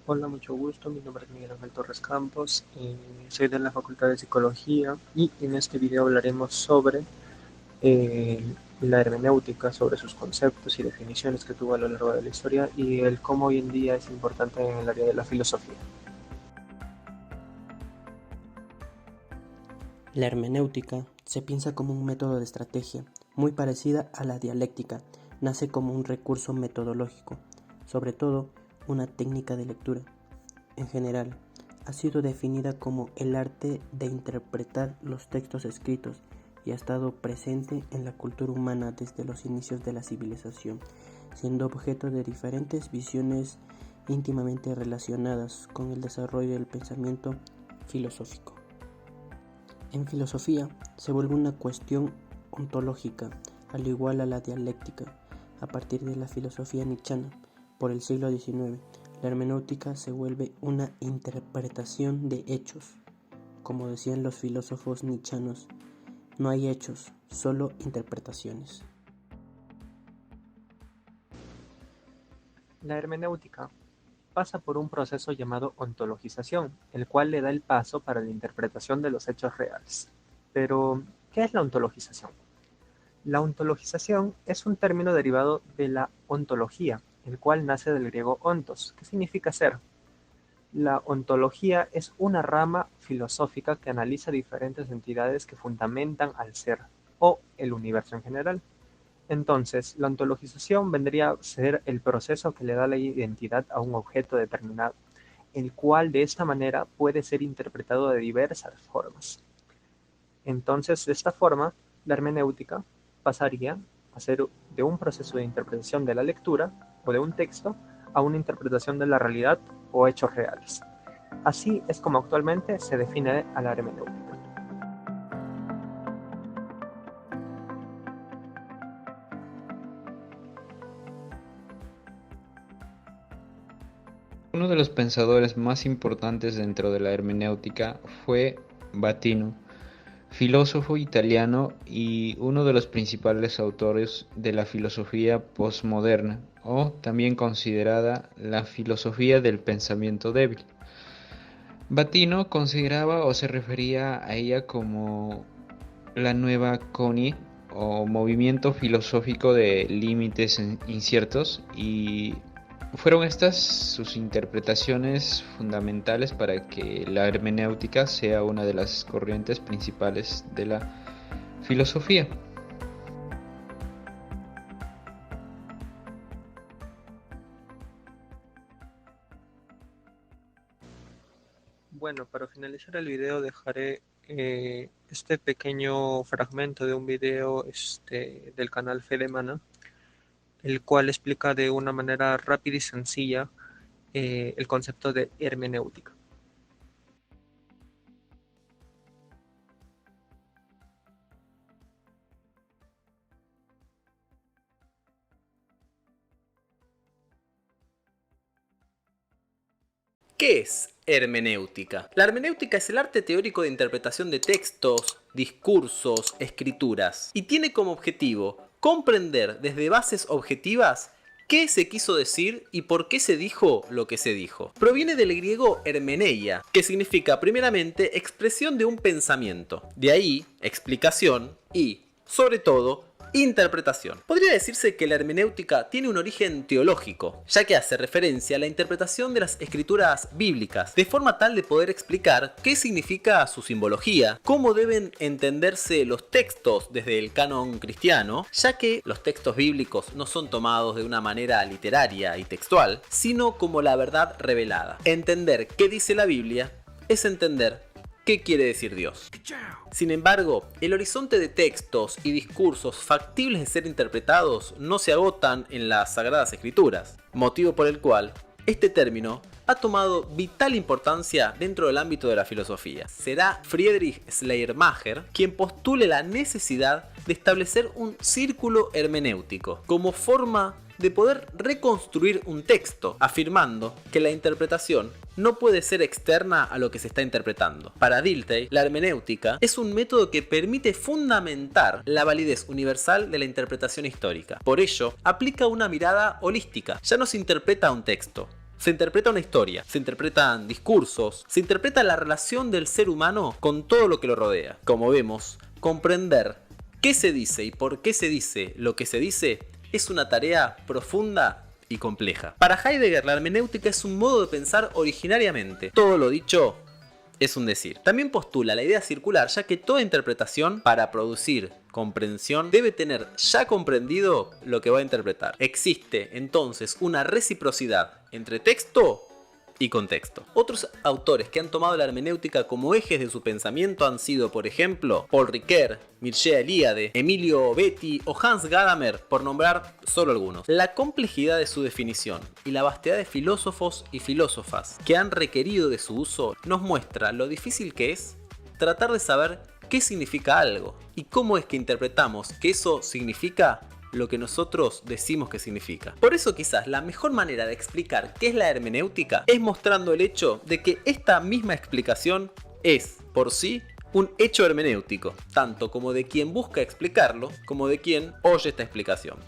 Hola, mucho gusto. Mi nombre es Miguel Ángel Torres Campos. Soy de la Facultad de Psicología y en este video hablaremos sobre eh, la hermenéutica, sobre sus conceptos y definiciones que tuvo a lo largo de la historia y el cómo hoy en día es importante en el área de la filosofía. La hermenéutica se piensa como un método de estrategia, muy parecida a la dialéctica. Nace como un recurso metodológico, sobre todo una técnica de lectura. En general, ha sido definida como el arte de interpretar los textos escritos y ha estado presente en la cultura humana desde los inicios de la civilización, siendo objeto de diferentes visiones íntimamente relacionadas con el desarrollo del pensamiento filosófico. En filosofía se vuelve una cuestión ontológica, al igual a la dialéctica, a partir de la filosofía nietzscheana. Por el siglo XIX, la hermenéutica se vuelve una interpretación de hechos. Como decían los filósofos nietzscheanos, no hay hechos, solo interpretaciones. La hermenéutica pasa por un proceso llamado ontologización, el cual le da el paso para la interpretación de los hechos reales. Pero, ¿qué es la ontologización? La ontologización es un término derivado de la ontología, el cual nace del griego ontos, que significa ser. La ontología es una rama filosófica que analiza diferentes entidades que fundamentan al ser, o el universo en general. Entonces, la ontologización vendría a ser el proceso que le da la identidad a un objeto determinado, el cual de esta manera puede ser interpretado de diversas formas. Entonces, de esta forma, la hermenéutica pasaría a ser de un proceso de interpretación de la lectura o de un texto a una interpretación de la realidad o hechos reales. Así es como actualmente se define a la hermenéutica. Uno de los pensadores más importantes dentro de la hermenéutica fue Vatino, filósofo italiano y uno de los principales autores de la filosofía postmoderna, o también considerada la filosofía del pensamiento débil. Vatino consideraba o se refería a ella como la nueva CONI o movimiento filosófico de límites inciertos, y fueron estas sus interpretaciones fundamentales para que la hermenéutica sea una de las corrientes principales de la filosofía. Bueno, para finalizar el video dejaré este pequeño fragmento de un video del canal Fedemana, el cual explica de una manera rápida y sencilla el concepto de hermenéutica. ¿Qué es hermenéutica? La hermenéutica es el arte teórico de interpretación de textos, discursos, escrituras, y tiene como objetivo comprender desde bases objetivas qué se quiso decir y por qué se dijo lo que se dijo. Proviene del griego hermeneia, que significa primeramente expresión de un pensamiento, de ahí explicación y, sobre todo, interpretación. Podría decirse que la hermenéutica tiene un origen teológico, ya que hace referencia a la interpretación de las escrituras bíblicas, de forma tal de poder explicar qué significa su simbología, cómo deben entenderse los textos desde el canon cristiano, ya que los textos bíblicos no son tomados de una manera literaria y textual, sino como la verdad revelada. Entender qué dice la Biblia es entender qué quiere decir Dios. Sin embargo, el horizonte de textos y discursos factibles de ser interpretados no se agotan en las Sagradas Escrituras, motivo por el cual este término ha tomado vital importancia dentro del ámbito de la filosofía. Será Friedrich Schleiermacher quien postule la necesidad de establecer un círculo hermenéutico como forma de poder reconstruir un texto, afirmando que la interpretación no puede ser externa a lo que se está interpretando. Para Dilthey, la hermenéutica es un método que permite fundamentar la validez universal de la interpretación histórica. Por ello, aplica una mirada holística. Ya no se interpreta un texto, Se interpreta una historia, se interpretan discursos, se interpreta la relación del ser humano con todo lo que lo rodea. Como vemos, comprender qué se dice y por qué se dice lo que se dice es una tarea profunda y compleja. Para Heidegger, la hermenéutica es un modo de pensar originariamente. Todo lo dicho es un decir. También postula la idea circular, ya que toda interpretación, para producir comprensión, debe tener ya comprendido lo que va a interpretar. Existe entonces una reciprocidad entre texto y contexto. Otros autores que han tomado la hermenéutica como ejes de su pensamiento han sido, por ejemplo, Paul Ricoeur, Mircea Eliade, Emilio Betti o Hans Gadamer, por nombrar solo algunos. La complejidad de su definición y la vastedad de filósofos y filósofas que han requerido de su uso nos muestra lo difícil que es tratar de saber qué significa algo y cómo es que interpretamos que eso significa lo que nosotros decimos que significa. Por eso quizás la mejor manera de explicar qué es la hermenéutica es mostrando el hecho de que esta misma explicación es, por sí, un hecho hermenéutico, tanto como de quien busca explicarlo, como de quien oye esta explicación.